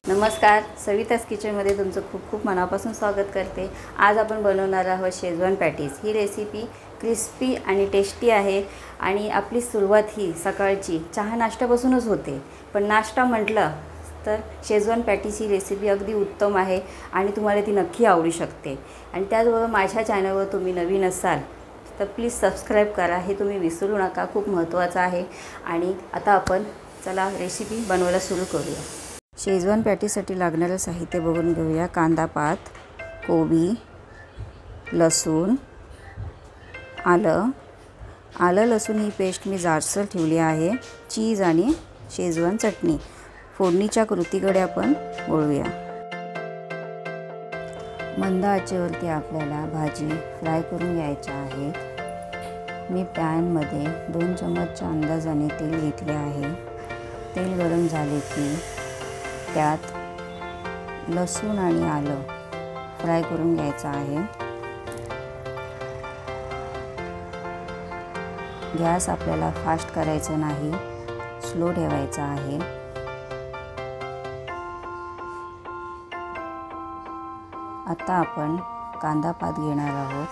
नमस्कार, सवितास किचनमध्ये तुमचं खूप खूप मनापासून स्वागत करते। आज आपण बनवणार आहोत शेजवान पॅटीस। ही रेसिपी क्रिस्पी आणि टेस्टी आहे आणि आपली सुरुवात ही सकाळची चहा नाश्त्यापासूनच होते। पण नाश्ता म्हटलं तर शेजवान पॅटीस ही रेसिपी अगदी उत्तम आहे आणि तुम्हाला ती नक्की आवडू शकते। आणि त्याचबरोबर माझ्या चॅनलवर तुम्ही नवीन असाल तर प्लीज सबस्क्राईब करा, हे तुम्ही विसरू नका, खूप महत्त्वाचं आहे। आणि आता आपण चला रेसिपी बनवायला सुरू करूया। शेजवान पॅटीसाठी लागणारे साहित्य बघून घेऊया। कांदा पात, कोबी, लसूण, आलं लसूण ही पेस्ट मी जाडसर ठेवली आहे। चीज आणि शेजवान चटणी। फोडणीच्या कृतीकडे आपण वळूया। मंद आचेवरती आपल्याला भाजी फ्राय करून घ्यायची आहे। मी पॅनमध्ये 2 चमचच्या अंदाजाने तेल घेतले आहे। तेल गरम झाले की त्यात लसूण आणि आलं फ्राय करून घ्यायचं आहे। गॅस आपल्याला फास्ट करायचा नाही, स्लो ठेवायचा आहे। आता आपण कांदा पात घेणार आहोत,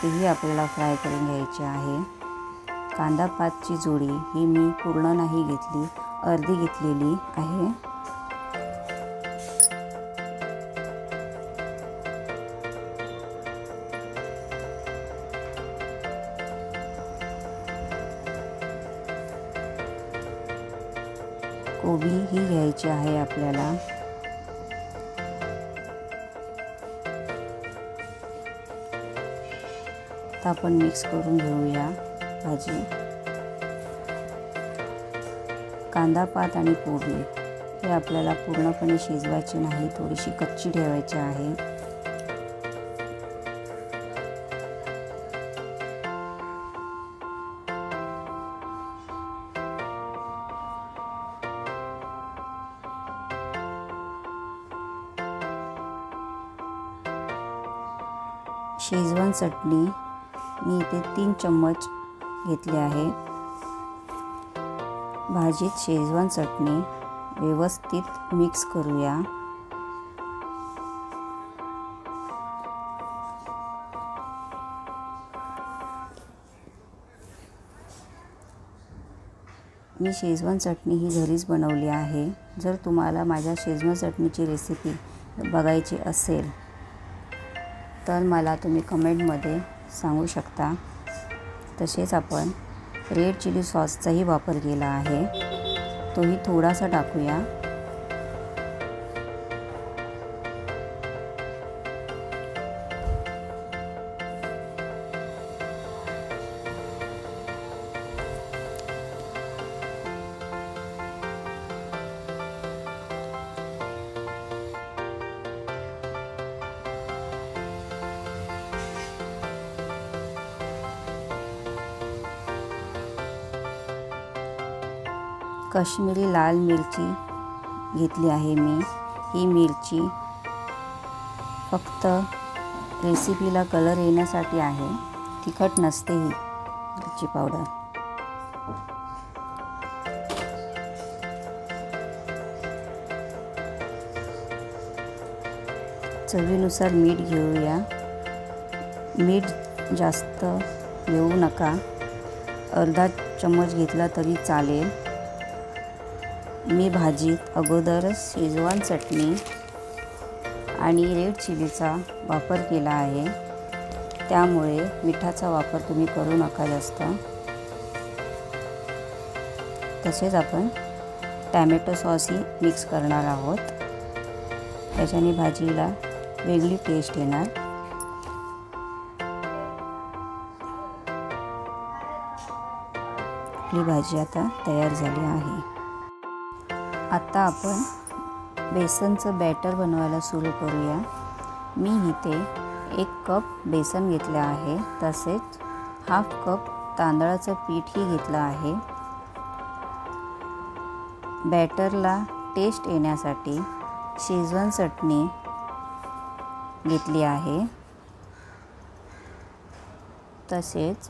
तेही आपल्याला फ्राय करून घ्यायचे आहे। कांदा पातची जोडी ही मी पूर्ण नाही घेतली, अर्धी घेतलेली आहे। कोबी ही घ्यायची आहे आपल्याला। आता आपण मिक्स करून घेऊया भाजी। कांदा पात आणि कोबी हे आपल्याला पूर्णपणे शिजवायचे नाही, थोडीशी कच्ची ठेवायची आहे। शेजवान चटणी मी इथे 3 चम्मच घेतली आहे। भाजीत शेजवान चटणी व्यवस्थित मिक्स करूया। मी शेजवान चटणी ही घरीच बनवली आहे। जर तुम्हाला माझ्या शेजवान चटणीची रेसिपी बघायची असेल तर मला तुम्ही कमेंटमध्ये सांगू शकता। तसेच आपण रेड चिली सॉसचाही वापर केला आहे, तोही थोडासा टाकूया। काश्मीरी लाल मिरची घेतली आहे मी। ही मिरची फक्त रेसिपीला कलर येण्यासाठी आहे, तिखट नसते ही मिरची पावडर। चवीनुसार मीठ घेऊया। मीठ जास्त घेऊ नका, अर्धा चम्मच घेतला तरी चालेल। मी भाजीत अगोदरच शेजवान चटणी आणि रेड चिलीचा वापर केला आहे, त्यामुळे मिठाचा वापर तुम्ही करू नका जास्त। तसेच आपण टॅमॅटो सॉसही मिक्स करणार आहोत, त्याच्याने भाजीला वेगळी टेस्ट येणार। आपली भाजी आता तयार झाली आहे। आता आपण बेसनचं बॅटर बनवायला सुरू करूया। मी इथे 1 कप बेसन घेतले आहे, तसेच हाफ कप तांदळाचं पीठही घेतलं आहे। बॅटरला टेस्ट येण्यासाठी शेजवान चटणी घेतली आहे, तसेच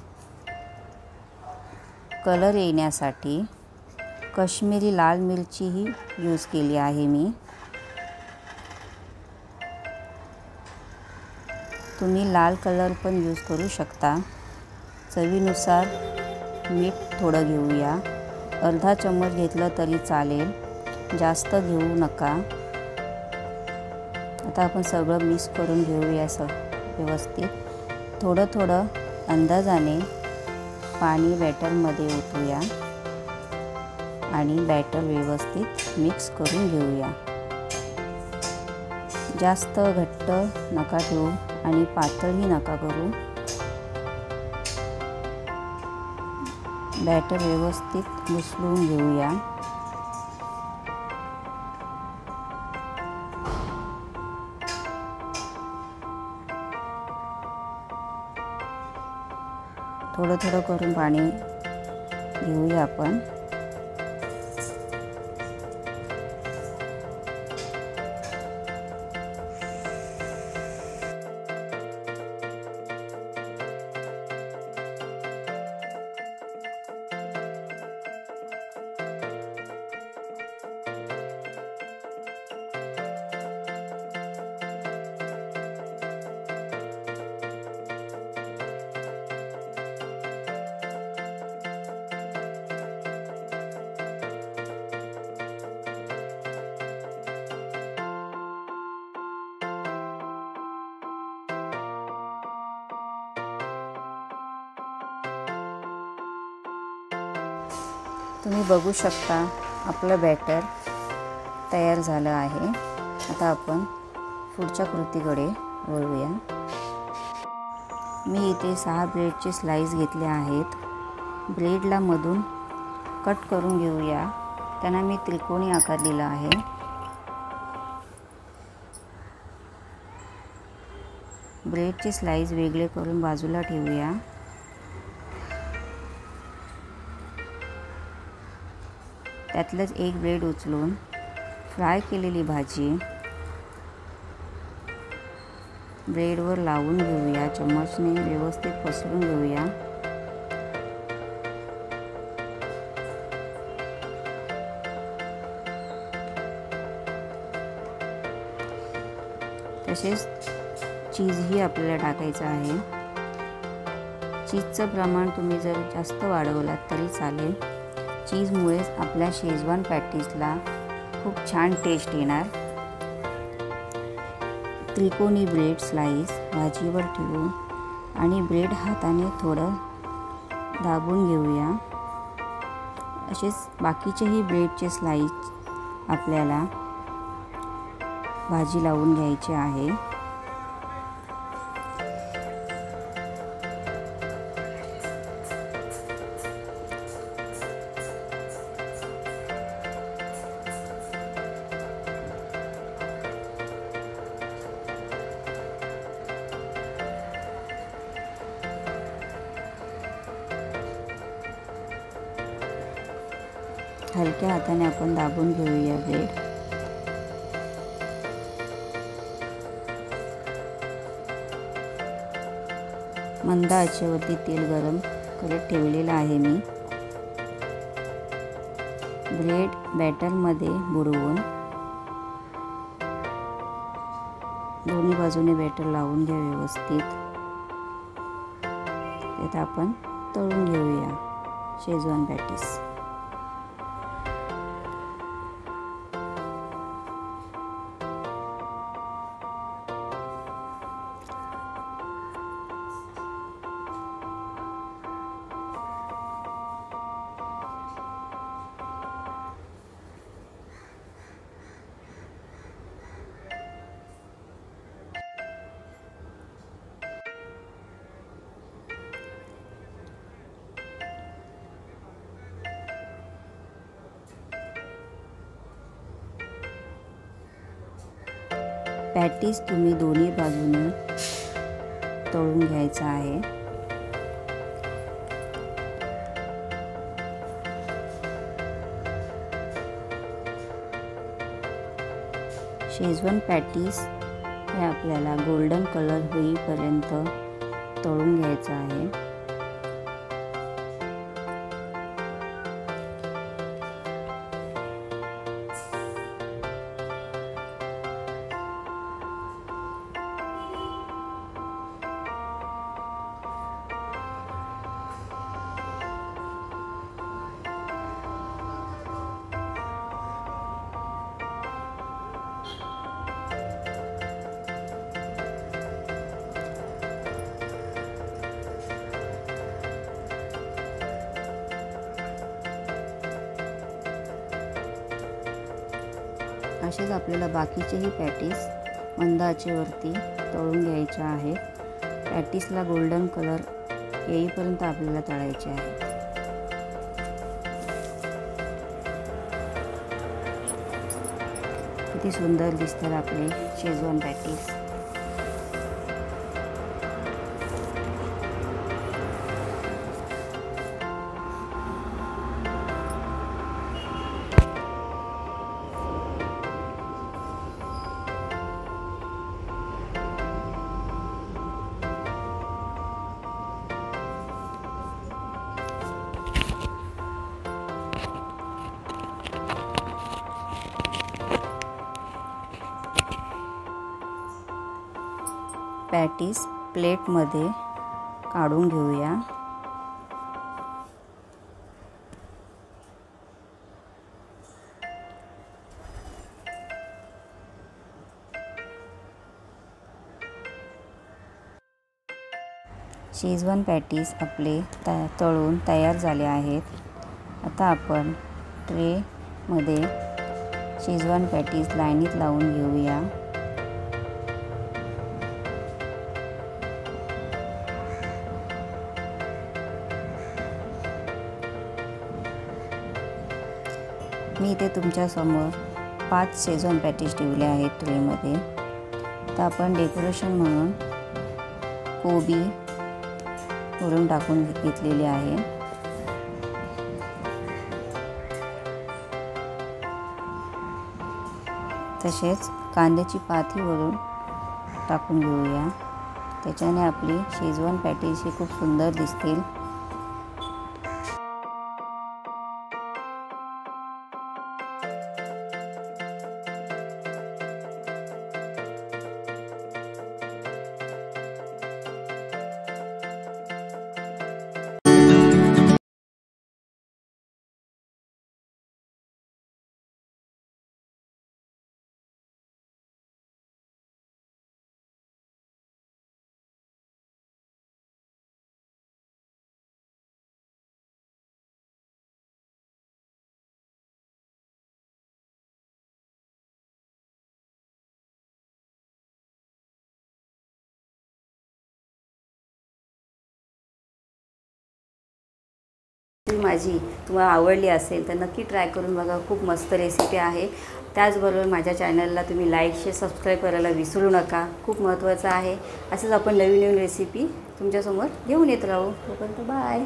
कलर येण्यासाठी काश्मीरी लाल मिरची ही यूज केली आहे मी। तुम्ही लाल कलर पण यूज करू शकता। चवीनुसार मीठ थोडं घेऊया, अर्धा चम्मच घेतलं तरी चालेल, जास्त घेऊ नका। आता आपण सगळं मिक्स करून घेऊया व्यवस्थित। थोडं थोडं अंदाजाने पाणी बॅटरमध्ये ओतूया आणि बॅटर व्यवस्थित मिक्स करून घेऊया। जास्त घट्ट नका ठेवू आणि पातळही नका करू। बॅटर व्यवस्थित मिसळून घेऊया। थोडं थोडं करून पाणी घेऊया आपण। तुम्ही बघू शकता आपलं बॅटर तयार झालं आहे। आता आपण पुढच्या कृतीकडे वळूया। मी इथे 6 ब्रेडचे स्लाइस घेतले आहेत। ब्रेडला मधून कट करून घेऊया, त्यांना मी त्रिकोणी आकार दिला आहे। ब्रेडचे स्लाइस वेगळे करून बाजूला ठेवूया। त्यातलंच एक ब्रेड उचलून फ्राय केलेली भाजी ब्रेडवर लावून घेऊया। चम्मचने व्यवस्थित पसरून घेऊया। तसेच चीजही आपल्याला टाकायचं आहे। चीजचं प्रमाण तुम्ही जर जास्त वाढवलात तरी चालेल। चीजमुळेच आपल्या शेजवान पॅटीसला खूप छान टेस्ट येणार। त्रिकोणी ब्रेड स्लाइस भाजीवर ठेवून आणि ब्रेड हाताने थोडं दाबून घेऊया। असेच बाकीचेही ब्रेडचे स्लाइस आपल्याला भाजी लावून घ्यायचे आहे। हलक्या हाताने आपण दाबून घेऊया ब्रेड। मंद आचेवरती तेल गरम करत ठेवलेलं आहे मी। ब्रेड बॅटरमध्ये बुडवून दोन्ही बाजूने बॅटर लावून घ्या व्यवस्थित। आता आपण तळून घेऊया शेजवान पॅटीस। पॅटीस तुम्ही दोन्ही बाजूने तळून घ्यायचा आहे। शेजवान पॅटीस हे आपल्याला गोल्डन कलर होईपर्यंत तळून घ्यायचं आहे। असेच आपल्याला बाकीचेही पॅटीस मंद आचेवरती तळून घ्यायचे आहेत. पॅटीसला गोल्डन कलर येईपर्यंत आपल्याला तळायचे आहे. किती सुंदर दिसतात आपले शेजवान पॅटीस. पॅटीस प्लेटमध्ये काढून घेऊया. शेजवान पॅटीस आपले तळून तयार झाले आहेत. आता आपण ट्रेमध्ये शेजवान पॅटीस लाईनीत लावून घेऊया. मी इथे तुमच्यासमोर 5 शेजवान पॅटीस ठेवले आहेत ट्रेमध्ये. तर आपण डेकोरेशन म्हणून कोबी वरून टाकून घेतलेली आहे. तसेच कांद्याची पाती वरून टाकून घेऊया. त्याच्याने आपली शेजवान पॅटीस ही खूप सुंदर दिसतील. माझी तुम्हाला आवडली असेल तर नक्की ट्राय करून बघा. खूप मस्त रेसिपी आहे. त्याचबरोबर माझ्या चॅनलला तुम्ही लाईक शेअर सबस्क्राईब करायला विसरू नका. खूप महत्त्वाचं आहे. असंच आपण नवीन नवीन रेसिपी तुमच्यासमोर घेऊन येत राहू. तोपर्यंत बाय.